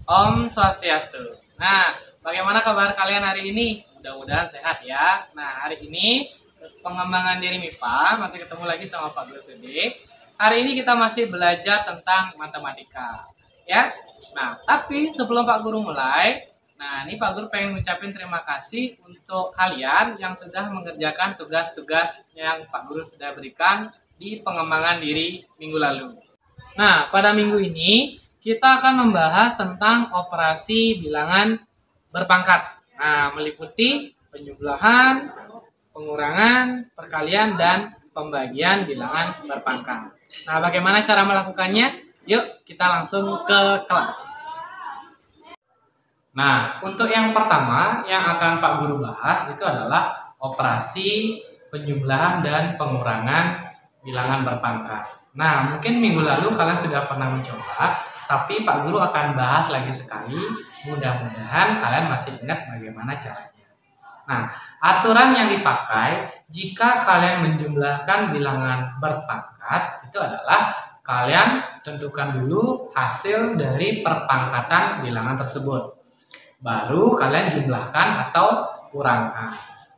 Om Swastiastu. Nah, bagaimana kabar kalian hari ini? Mudah-mudahan sehat ya. Nah, hari ini pengembangan diri MIPA masih ketemu lagi sama Pak Guru Tudik. Hari ini kita masih belajar tentang matematika, ya. Nah, tapi sebelum Pak Guru mulai, nah ini Pak Guru pengen ngucapin terima kasih untuk kalian yang sudah mengerjakan tugas-tugas yang Pak Guru sudah berikan di pengembangan diri minggu lalu. Nah, pada minggu ini kita akan membahas tentang operasi bilangan berpangkat. Nah, meliputi penjumlahan, pengurangan, perkalian, dan pembagian bilangan berpangkat. Nah, bagaimana cara melakukannya? Yuk, kita langsung ke kelas. Nah, untuk yang pertama yang akan Pak Guru bahas itu adalah operasi penjumlahan dan pengurangan bilangan berpangkat. Nah, mungkin minggu lalu kalian sudah pernah mencoba, tapi Pak Guru akan bahas lagi sekali. Mudah-mudahan kalian masih ingat bagaimana caranya. Nah, aturan yang dipakai jika kalian menjumlahkan bilangan berpangkat itu adalah kalian tentukan dulu hasil dari perpangkatan bilangan tersebut. Baru kalian jumlahkan atau kurangkan.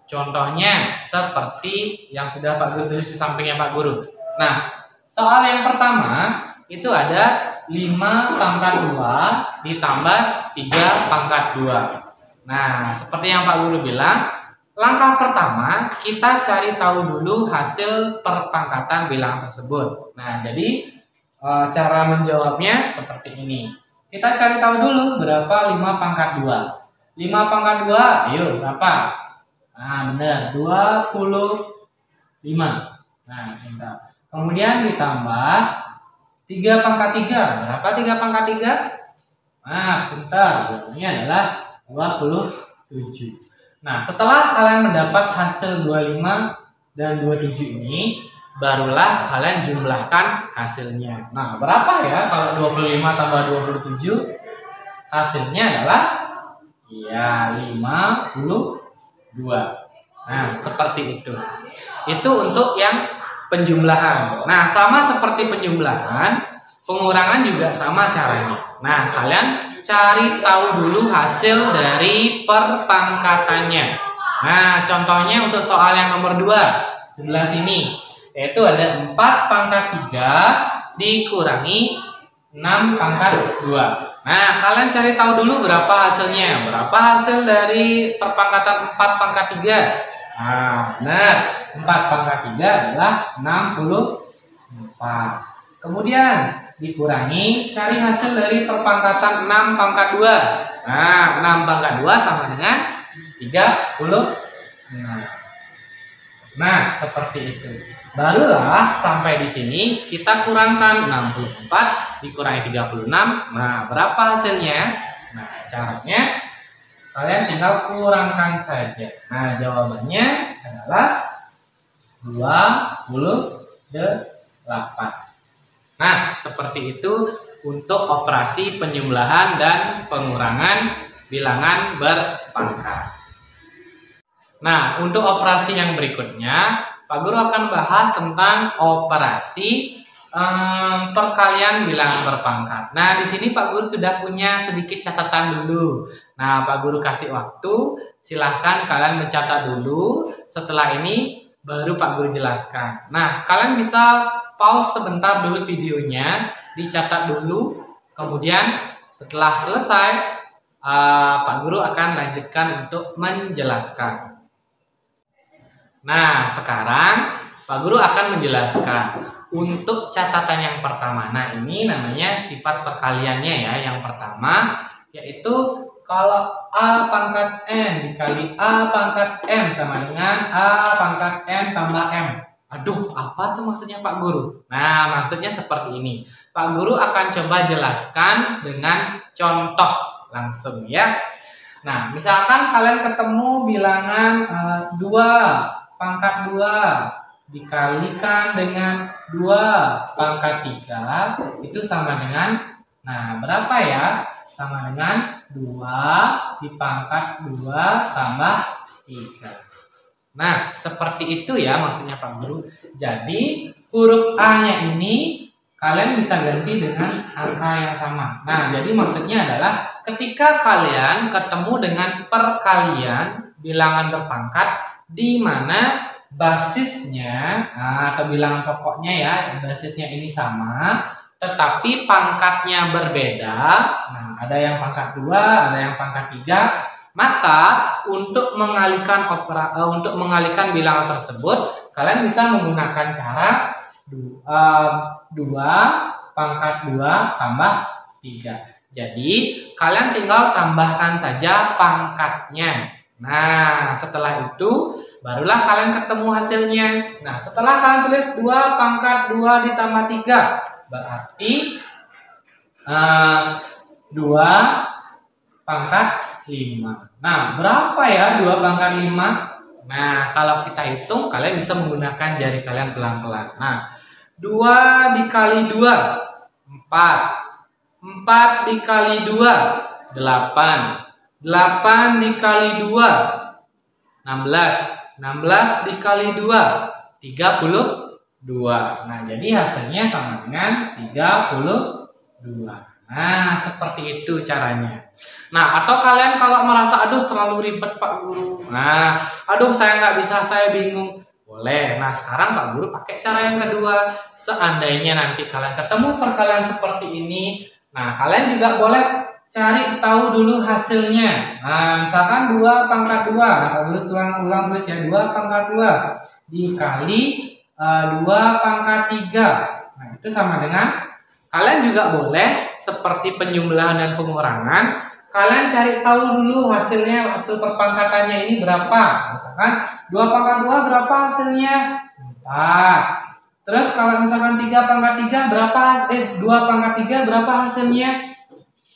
Contohnya seperti yang sudah Pak Guru tulis di sampingnya Pak Guru. Nah, soal yang pertama itu ada 5 pangkat 2 ditambah 3 pangkat 2. Nah, seperti yang Pak Guru bilang, langkah pertama kita cari tahu dulu hasil perpangkatan bilangan tersebut. Nah, jadi cara menjawabnya seperti ini. Kita cari tahu dulu berapa 5 pangkat 2. 5 pangkat 2, ayo berapa? Nah, benar, 25. Nah, bentar. Kemudian ditambah 3 pangkat 3. Berapa 3 pangkat 3? Nah, bentar. Jawabannya adalah 27. Nah, setelah kalian mendapat hasil 25 dan 27 ini, barulah kalian jumlahkan hasilnya. Nah, berapa ya kalau 25 tambah 27? Hasilnya adalah ya 52. Nah, seperti itu. Itu untuk yang penjumlahan. Nah, sama seperti penjumlahan, pengurangan juga sama caranya. Nah, kalian cari tahu dulu hasil dari perpangkatannya. Nah, contohnya untuk soal yang nomor 2 sebelah sini, yaitu ada 4 pangkat 3 dikurangi 6 pangkat 2. Nah, kalian cari tahu dulu berapa hasilnya. Berapa hasil dari perpangkatan 4 pangkat 3? Nah, benar. 4 pangkat 3 adalah 64. Kemudian dikurangi, cari hasil dari perpangkatan 6 pangkat 2. Nah, 6 pangkat 2 sama dengan 36. Nah, seperti itu. Barulah sampai di sini kita kurangkan 64 dikurangi 36. Nah, berapa hasilnya? Nah, caranya kalian tinggal kurangkan saja. Nah, jawabannya adalah 28. Nah, seperti itu untuk operasi penjumlahan dan pengurangan bilangan berpangkat. Nah, untuk operasi yang berikutnya, Pak Guru akan bahas tentang operasi perkalian bilangan berpangkat. Nah, di sini Pak Guru sudah punya sedikit catatan dulu. Nah, Pak Guru kasih waktu, silahkan kalian mencatat dulu. Setelah ini baru Pak Guru jelaskan. Nah, kalian bisa pause sebentar dulu videonya, dicatat dulu. Kemudian setelah selesai, Pak Guru akan lanjutkan untuk menjelaskan. Nah, sekarang Pak Guru akan menjelaskan untuk catatan yang pertama. Nah, ini namanya sifat perkaliannya ya. Yang pertama yaitu kalau A pangkat N dikali A pangkat M sama dengan A pangkat M tambah M. Aduh, apa tuh maksudnya Pak Guru? Nah, maksudnya seperti ini. Pak Guru akan coba jelaskan dengan contoh langsung ya. Nah, misalkan kalian ketemu bilangan 2 pangkat 2 dikalikan dengan 2 pangkat 3 itu sama dengan, nah berapa ya? Sama dengan 2 dipangkat 2 tambah 3. Nah, seperti itu ya maksudnya Pak Guru. Jadi huruf A nya ini kalian bisa ganti dengan angka yang sama. Nah, jadi maksudnya adalah ketika kalian ketemu dengan perkalian bilangan berpangkat di mana basisnya atau bilangan pokoknya ya, basisnya ini sama, tetapi pangkatnya berbeda. Nah, ada yang pangkat 2, ada yang pangkat 3. Maka untuk mengalihkan bilangan tersebut, kalian bisa menggunakan cara 2 pangkat 2 tambah 3. Jadi kalian tinggal tambahkan saja pangkatnya. Nah, setelah itu barulah kalian ketemu hasilnya. Nah, setelah kalian tulis 2 pangkat 2 ditambah 3, berarti 2 pangkat 5. Nah, berapa ya 2 pangkat 5? Nah, kalau kita hitung, kalian bisa menggunakan jari kalian pelan-pelan. Nah, 2 dikali 2, 4. 4 dikali 2, 8. 8 dikali 2, 16. 16 dikali 2, 32. Nah, jadi hasilnya sama dengan 32. Nah, seperti itu caranya. Nah, atau kalian kalau merasa aduh terlalu ribet Pak Guru. Nah, aduh saya nggak bisa, saya bingung. Boleh. Nah, sekarang Pak Guru pakai cara yang kedua. Seandainya nanti kalian ketemu perkalian seperti ini, nah kalian juga boleh cari tahu dulu hasilnya. Nah, misalkan 2 pangkat 2. Nah, Pak Guru ulang tulis ya, 2 pangkat 2 dikali 2 pangkat 3. Nah, itu sama dengan, kalian juga boleh seperti penjumlahan dan pengurangan, kalian cari tahu dulu hasilnya, hasil perpangkatannya ini berapa. Misalkan 2 pangkat 2 berapa hasilnya? 4. Terus kalau misalkan 3 pangkat 3 berapa? 2 pangkat 3 berapa hasilnya?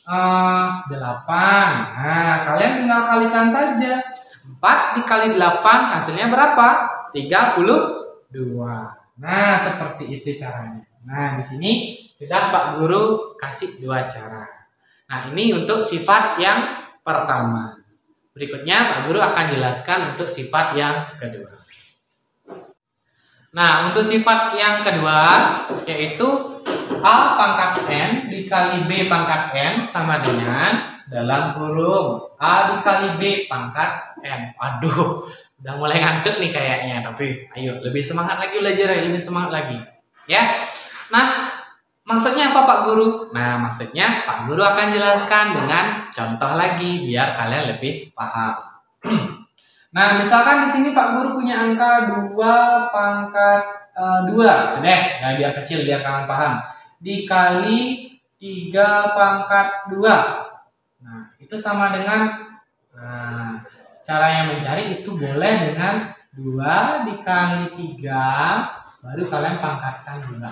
8. Nah, kalian tinggal kalikan saja. 4 dikali 8 hasilnya berapa? 32. Nah, seperti itu caranya. Nah, di sini sudah Pak Guru kasih 2 cara. Nah, ini untuk sifat yang pertama. Berikutnya Pak Guru akan jelaskan untuk sifat yang kedua. Nah, untuk sifat yang kedua yaitu A pangkat N dikali B pangkat N sama dengan dalam kurung A dikali B pangkat N. Aduh, udah mulai ngantuk nih kayaknya, tapi ayo lebih semangat lagi belajar ya, lebih semangat lagi. Ya. Nah, maksudnya apa Pak Guru? Nah, maksudnya Pak Guru akan jelaskan dengan contoh lagi biar kalian lebih paham. Nah, misalkan di sini Pak Guru punya angka 2 pangkat 2. Deh, nah biar kecil biar kalian paham. Dikali 3 pangkat 2. Nah, itu sama dengan cara yang mencari itu boleh dengan 2 dikali 3 baru kalian pangkatkan 2.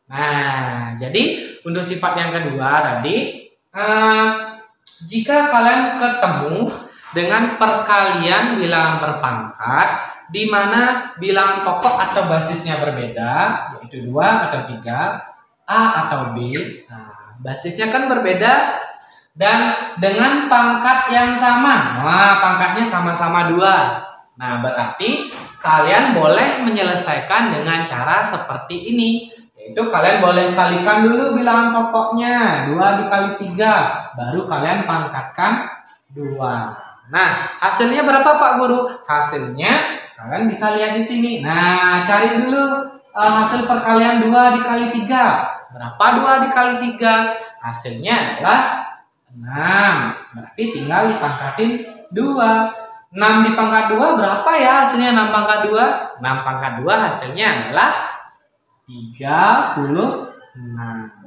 Nah, jadi untuk sifat yang kedua tadi, jika kalian ketemu dengan perkalian bilangan berpangkat di mana bilangan pokok atau basisnya berbeda, yaitu 2 atau 3, A atau B, nah, basisnya kan berbeda dan dengan pangkat yang sama. Nah, pangkatnya sama-sama 2. Nah, berarti kalian boleh menyelesaikan dengan cara seperti ini. Itu kalian boleh kalikan dulu bilangan pokoknya 2 dikali 3 baru kalian pangkatkan 2. Nah, hasilnya berapa Pak Guru? Hasilnya kalian bisa lihat di sini. Nah, cari dulu hasil perkalian 2 dikali 3. Berapa 2 dikali 3? Hasilnya adalah 6. Berarti tinggal dipangkatin 2. 6 dipangkat 2 berapa ya hasilnya 6 pangkat 2? 6 pangkat 2 hasilnya adalah 36.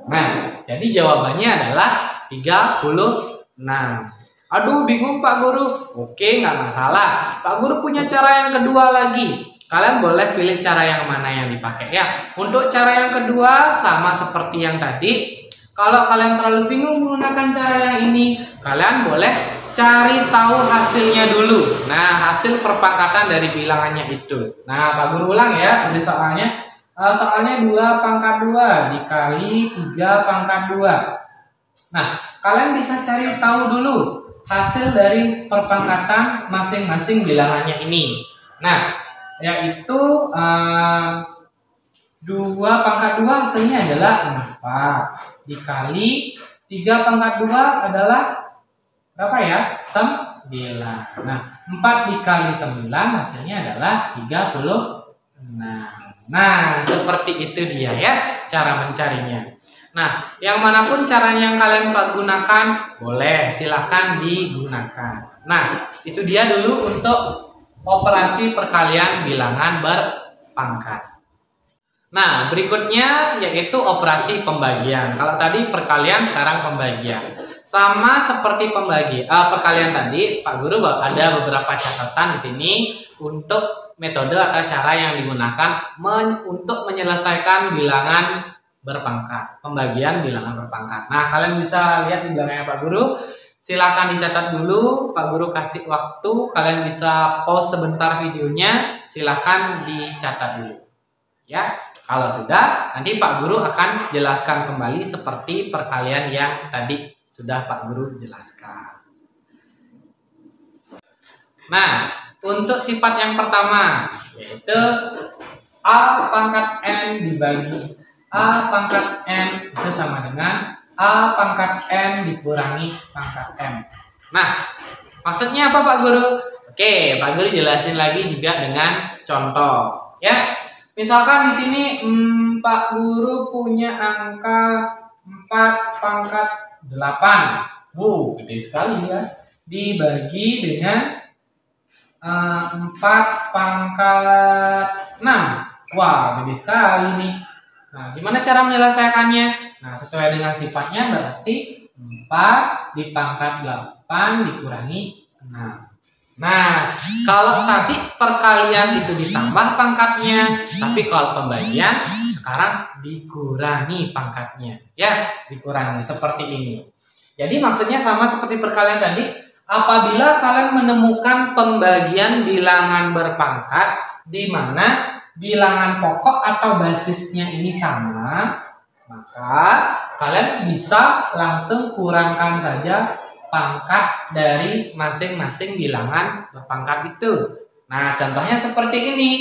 Nah, jadi jawabannya adalah 36. Aduh, bingung Pak Guru. Oke, nggak masalah. Pak Guru punya cara yang kedua lagi. Kalian boleh pilih cara yang mana yang dipakai ya. Untuk cara yang kedua sama seperti yang tadi. Kalau kalian terlalu bingung menggunakan cara yang ini, kalian boleh cari tahu hasilnya dulu. Nah, hasil perpangkatan dari bilangannya itu. Nah, Pak Guru ulang ya, tulis soalnya. Soalnya 2 pangkat 2 dikali 3 pangkat 2. Nah, kalian bisa cari tahu dulu hasil dari perpangkatan masing-masing bilangannya ini. Nah, yaitu 2 pangkat 2 hasilnya adalah 4. Dikali 3 pangkat 2 adalah berapa ya? 9. Nah, 4 dikali 9 hasilnya adalah 36. Nah, seperti itu dia ya cara mencarinya. Nah, yang manapun caranya yang kalian gunakan, boleh silahkan digunakan. Nah, itu dia dulu untuk operasi perkalian bilangan berpangkat. Nah, berikutnya yaitu operasi pembagian. Kalau tadi perkalian, sekarang pembagian. Sama seperti perkalian tadi, Pak Guru ada beberapa catatan di sini untuk metode atau cara yang digunakan untuk menyelesaikan bilangan berpangkat, pembagian bilangan berpangkat. Nah, kalian bisa lihat di belakangnya Pak Guru. Silakan dicatat dulu, Pak Guru kasih waktu. Kalian bisa pause sebentar videonya, silakan dicatat dulu. Ya, kalau sudah, nanti Pak Guru akan jelaskan kembali seperti perkalian yang tadi sudah Pak Guru jelaskan. Nah, untuk sifat yang pertama yaitu A pangkat N dibagi A pangkat N itu sama dengan A pangkat N dikurangi pangkat M. Nah, maksudnya apa Pak Guru? Oke, Pak Guru jelasin lagi juga dengan contoh. Ya, misalkan di sini Pak Guru punya angka 4 pangkat 8. Gede sekali ya. Dibagi dengan 4 pangkat 6. Wah, gede sekali nih. Nah, gimana cara menyelesaikannya? Nah, sesuai dengan sifatnya berarti 4 di pangkat 8 dikurangi 6. Nah, kalau tadi perkalian itu ditambah pangkatnya, tapi kalau pembagian sekarang dikurangi pangkatnya. Ya, dikurangi seperti ini. Jadi maksudnya sama seperti perkalian tadi, apabila kalian menemukan pembagian bilangan berpangkat di mana bilangan pokok atau basisnya ini sama, maka kalian bisa langsung kurangkan saja pangkat dari masing-masing bilangan berpangkat itu. Nah, contohnya seperti ini.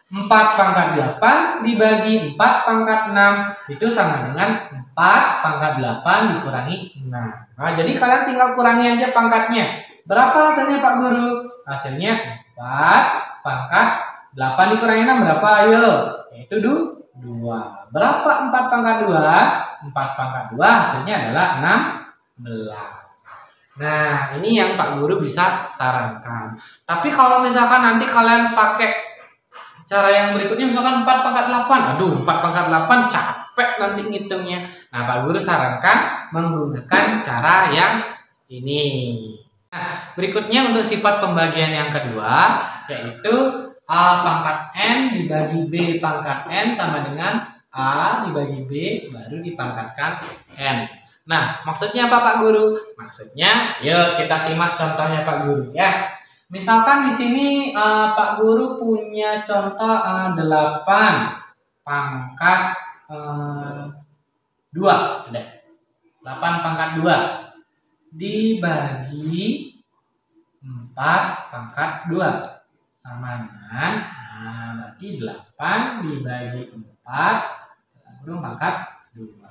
4 pangkat 8 dibagi 4 pangkat 6 itu sama dengan 4 pangkat 8 dikurangi 6. Nah, jadi kalian tinggal kurangi aja pangkatnya. Berapa hasilnya Pak Guru? Hasilnya 4 pangkat 8 dikurangi 6 berapa? Ayo. Yaitu 2. Berapa 4 pangkat 2? 4 pangkat 2 hasilnya adalah 16. Nah, ini yang Pak Guru bisa sarankan. Tapi kalau misalkan nanti kalian pakai cara yang berikutnya, misalkan 4 pangkat 8. Aduh, 4 pangkat 8 capek nanti ngitungnya. Nah, Pak Guru sarankan menggunakan cara yang ini. Nah, berikutnya untuk sifat pembagian yang kedua, yaitu A pangkat N dibagi B pangkat N sama dengan A dibagi B baru dipangkatkan N. Nah, maksudnya apa Pak Guru? Maksudnya, yuk kita simak contohnya Pak Guru ya. Misalkan di sini Pak Guru punya contoh 8 pangkat 2, ada 8 pangkat 2 dibagi 4 pangkat 2 sama dengan berarti 8 dibagi 4 pangkat 2.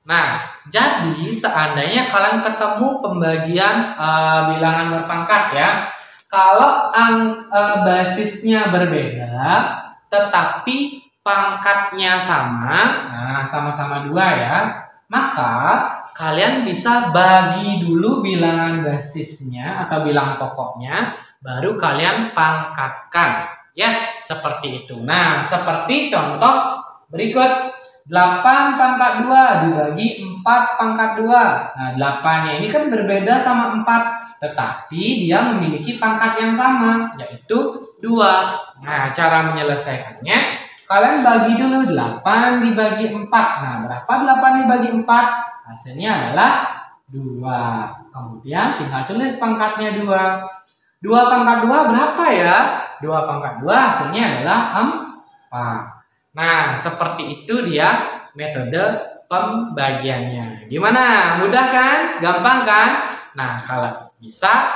Nah, jadi seandainya kalian ketemu pembagian bilangan berpangkat ya, kalau basisnya berbeda, tetapi pangkatnya sama, nah sama-sama 2 ya, maka kalian bisa bagi dulu bilangan basisnya atau bilangan pokoknya, baru kalian pangkatkan, ya seperti itu. Nah, seperti contoh berikut. 8 pangkat 2 dibagi 4 pangkat 2. Nah, 8-nya ini kan berbeda sama 4, tetapi dia memiliki pangkat yang sama, yaitu 2. Nah, cara menyelesaikannya, kalian bagi dulu 8 dibagi 4. Nah, berapa 8 dibagi 4? Hasilnya adalah 2. Kemudian tinggal tulis pangkatnya 2. 2 pangkat 2 berapa ya? 2 pangkat 2 hasilnya adalah 4. Nah, seperti itu dia metode pembagiannya. Gimana? Mudah kan? Gampang kan? Nah, kalau bisa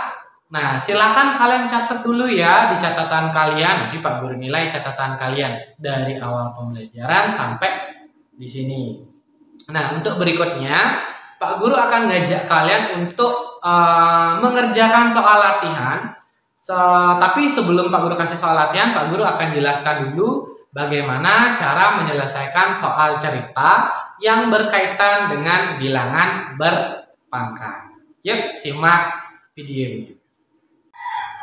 Nah, silakan kalian catat dulu ya di catatan kalian. Nanti Pak Guru nilai catatan kalian dari awal pembelajaran sampai di sini. Nah, untuk berikutnya Pak Guru akan ngajak kalian untuk mengerjakan soal latihan. Tapi sebelum Pak Guru kasih soal latihan, Pak Guru akan jelaskan dulu bagaimana cara menyelesaikan soal cerita yang berkaitan dengan bilangan berpangkat. Yuk, simak video ini.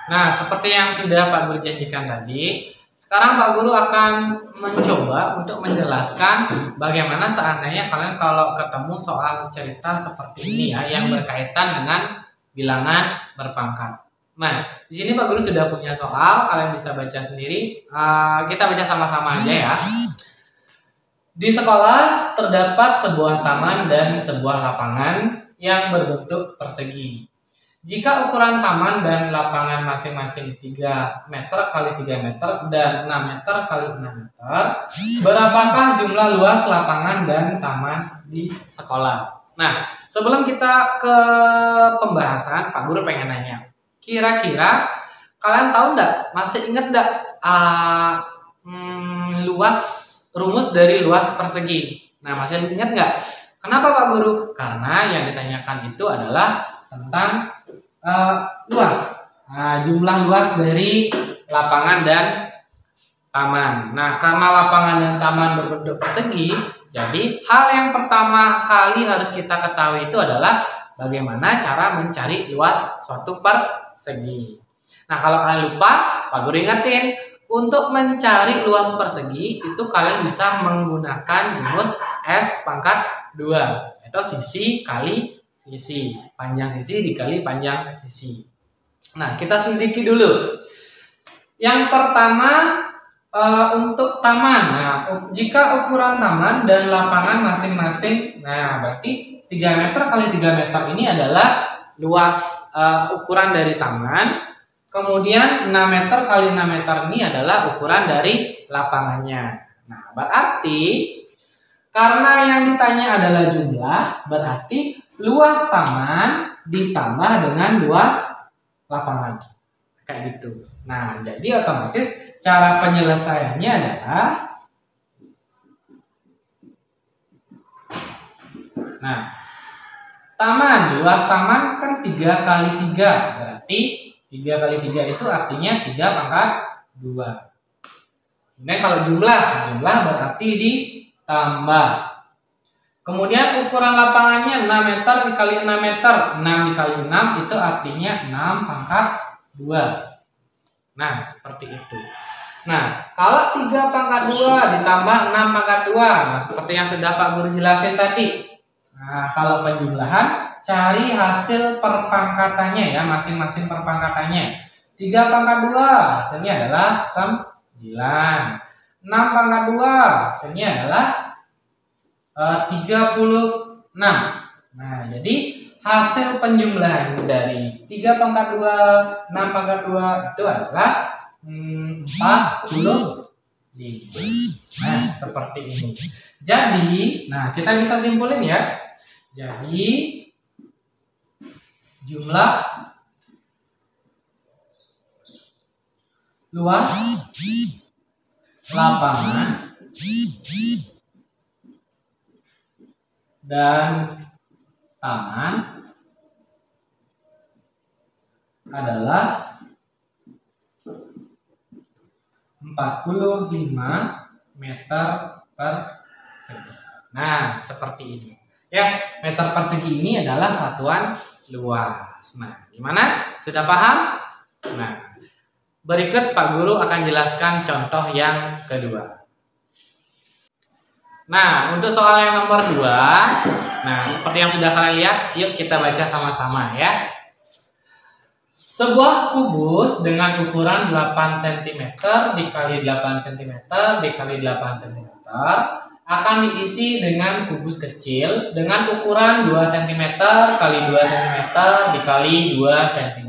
Nah, seperti yang sudah Pak Guru janjikan tadi, sekarang Pak Guru akan mencoba untuk menjelaskan bagaimana seandainya kalian kalau ketemu soal cerita seperti ini ya, yang berkaitan dengan bilangan berpangkat. Nah, di sini Pak Guru sudah punya soal, kalian bisa baca sendiri. Kita baca sama-sama aja ya. Di sekolah terdapat sebuah taman dan sebuah lapangan yang berbentuk persegi. Jika ukuran taman dan lapangan masing-masing 3 meter kali 3 meter dan 6 meter kali 6 meter, berapakah jumlah luas lapangan dan taman di sekolah? Nah, sebelum kita ke pembahasan, Pak Guru pengen nanya, kira-kira kalian tahu nggak, masih ingat nggak rumus dari luas persegi? Nah, masih ingat nggak? Kenapa Pak Guru? Karena yang ditanyakan itu adalah tentang luas, jumlah luas dari lapangan dan taman. Nah, karena lapangan dan taman berbentuk persegi, jadi hal yang pertama kali harus kita ketahui itu adalah bagaimana cara mencari luas suatu persegi. Nah, kalau kalian lupa, Pak Guru ingetin, untuk mencari luas persegi itu kalian bisa menggunakan rumus S pangkat 2, atau sisi kali sisi, panjang sisi dikali panjang sisi. Nah, kita selidiki dulu. Yang pertama untuk taman. Nah, jika ukuran taman dan lapangan masing-masing, nah berarti 3 meter kali 3 meter ini adalah luas ukuran dari taman. Kemudian 6 meter kali 6 meter ini adalah ukuran dari lapangannya. Nah, berarti karena yang ditanya adalah jumlah, berarti luas taman ditambah dengan luas lapangan. Kayak gitu. Nah, jadi otomatis cara penyelesaiannya adalah, nah, taman, luas taman kan 3 kali 3. Berarti 3 kali 3 itu artinya 3 pangkat 2. Nah, kalau jumlah berarti ditambah. Kemudian ukuran lapangannya 6 meter dikali 6 meter. 6 dikali 6 itu artinya 6 pangkat 2. Nah, seperti itu. Nah, kalau 3 pangkat 2 ditambah 6 pangkat 2. Nah, seperti yang sudah Pak Guru jelasin tadi. Nah, kalau penjumlahan, cari hasil perpangkatannya ya, masing-masing perpangkatannya. 3 pangkat 2 hasilnya adalah 9. 6 pangkat 2 hasilnya adalah 36. Nah, jadi hasil penjumlahan dari 3 pangkat 2, 6 pangkat 2 itu adalah 45. Nah, seperti ini. Jadi, nah kita bisa simpulin ya. Jadi, jumlah luas lapangan dan taman adalah 45 meter persegi. Nah, seperti ini. Ya, meter persegi ini adalah satuan luas. Nah, gimana? Sudah paham? Nah, berikut Pak Guru akan jelaskan contoh yang kedua. Nah, untuk soal yang nomor 2, nah seperti yang sudah kalian lihat, yuk kita baca sama-sama ya. Sebuah kubus dengan ukuran 8 cm dikali 8 cm dikali 8 cm akan diisi dengan kubus kecil dengan ukuran 2 cm kali 2 cm dikali 2 cm.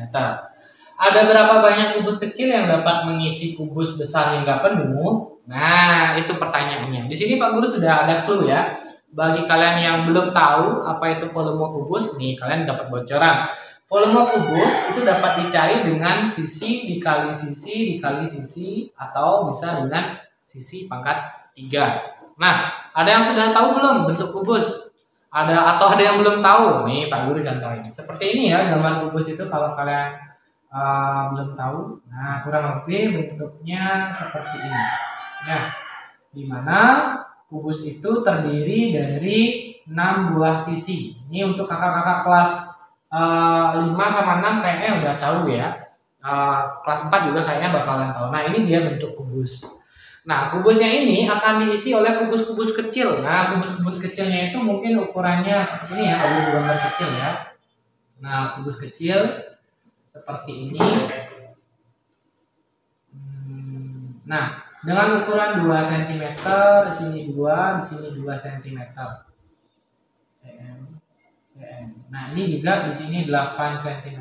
Ada berapa banyak kubus kecil yang dapat mengisi kubus besar hingga penuh? Nah, itu pertanyaannya. Di sini Pak Guru sudah ada clue ya. Bagi kalian yang belum tahu apa itu volume kubus, nih kalian dapat bocoran. volume kubus itu dapat dicari dengan sisi dikali sisi dikali sisi atau bisa dengan sisi pangkat 3. Nah, ada yang sudah tahu belum bentuk kubus? Ada yang belum tahu? Nih Pak Guru contohin. Seperti ini ya gambar kubus itu kalau kalian belum tahu. Nah, kurang lebih bentuknya seperti ini. Ya, dimana kubus itu terdiri dari 6 buah sisi. Ini untuk kakak-kakak kelas 5 sama 6 kayaknya udah tahu ya. Kelas 4 juga kayaknya bakalan tahu. Nah, ini dia bentuk kubus. Nah, kubusnya ini akan diisi oleh kubus-kubus kecil. Nah, kubus-kubus kecilnya itu mungkin ukurannya seperti ini ya, ada gambar kecil ya. Nah, kubus kecil seperti ini. Nah, dengan ukuran 2 cm, di sini 2, di sini 2 cm. Nah, ini juga di sini 8 cm,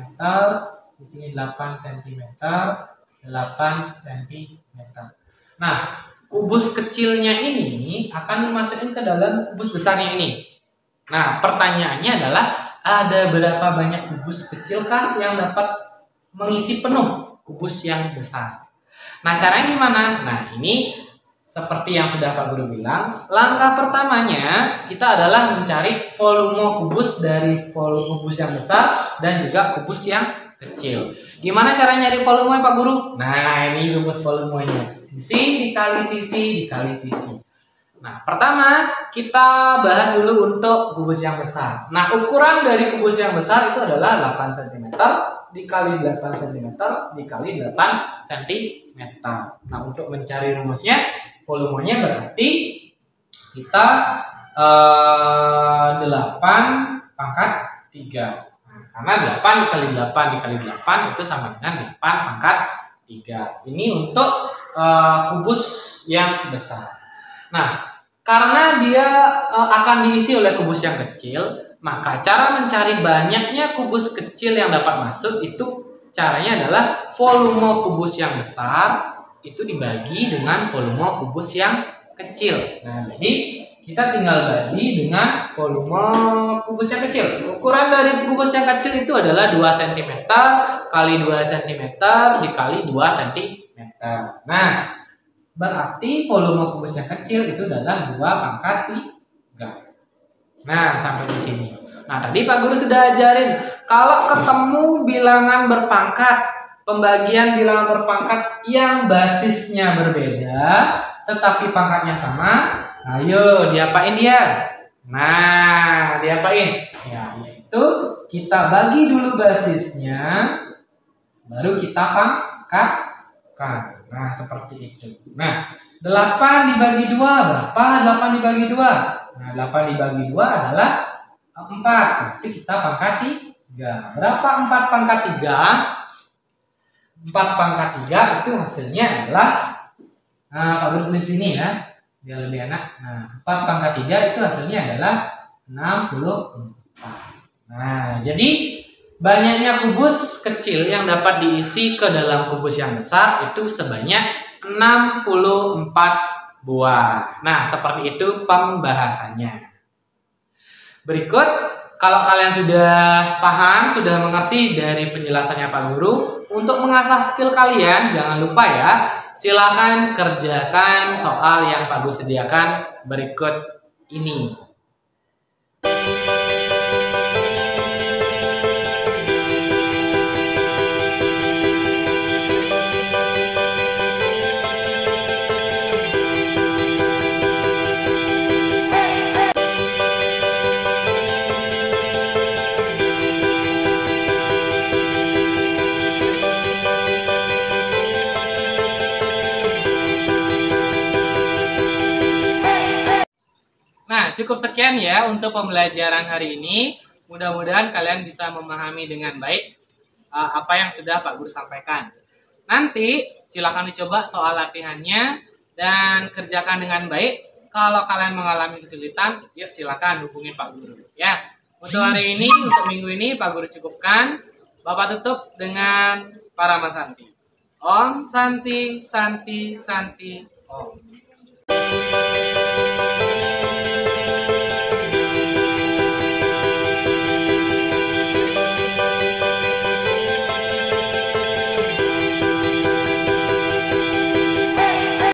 di sini 8 cm, 8 cm. Nah, kubus kecilnya ini akan dimasukin ke dalam kubus besarnya ini. Nah, pertanyaannya adalah ada berapa banyak kubus kecilkah yang dapat mengisi penuh kubus yang besar? Nah, caranya gimana? Nah, ini seperti yang sudah Pak Guru bilang, langkah pertamanya kita adalah mencari volume kubus dari volume kubus yang besar dan juga kubus yang kecil. Gimana cara nyari volume Pak Guru? Nah, ini rumus volumenya. Sisi dikali sisi dikali sisi. Nah, pertama kita bahas dulu untuk kubus yang besar. Nah, ukuran dari kubus yang besar itu adalah 8 cm dikali 8 cm dikali 8 cm. Nah, untuk mencari rumusnya, volumenya berarti kita 8 pangkat 3. Nah, karena 8 dikali 8 dikali 8 itu sama dengan 8 pangkat 3. Ini untuk kubus yang besar. Nah, karena dia akan diisi oleh kubus yang kecil, maka cara mencari banyaknya kubus kecil yang dapat masuk itu caranya adalah volume kubus yang besar itu dibagi dengan volume kubus yang kecil. Nah, jadi kita tinggal bagi dengan volume kubus yang kecil. Ukuran dari kubus yang kecil itu adalah 2 cm kali 2 cm dikali 2 cm. Nah, berarti volume kubus yang kecil itu adalah 2 pangkat 3. Nah, sampai di sini. Nah, tadi Pak Guru sudah ajarin kalau ketemu bilangan berpangkat, pembagian bilangan berpangkat yang basisnya berbeda tetapi pangkatnya sama, ayo diapain dia? Nah, diapain? Ya, yaitu kita bagi dulu basisnya baru kita pangkatkan. Nah, seperti itu. Nah, 8 dibagi 2 berapa? 8 dibagi 2. Nah, 8 dibagi 2 adalah 4. Berarti kita pangkat 3. Berapa 4 pangkat 3? 4 pangkat 3 itu hasilnya adalah, nah, Pak Guru tulis sini ya, biar lebih enak. Nah, 4 pangkat 3 itu hasilnya adalah 64. Nah, jadi banyaknya kubus kecil yang dapat diisi ke dalam kubus yang besar itu sebanyak 64 buah. Nah, seperti itu pembahasannya. Berikut, kalau kalian sudah paham, sudah mengerti dari penjelasannya Pak Guru, untuk mengasah skill kalian, jangan lupa ya, silakan kerjakan soal yang Pak Guru sediakan berikut ini. Nah, cukup sekian ya untuk pembelajaran hari ini. Mudah-mudahan kalian bisa memahami dengan baik apa yang sudah Pak Guru sampaikan. Nanti silakan dicoba soal latihannya dan kerjakan dengan baik. Kalau kalian mengalami kesulitan, yuk silakan hubungin Pak Guru. Ya, untuk hari ini, untuk minggu ini Pak Guru cukupkan. Bapak tutup dengan Parama Santi. Om Santi Santi Santi Om.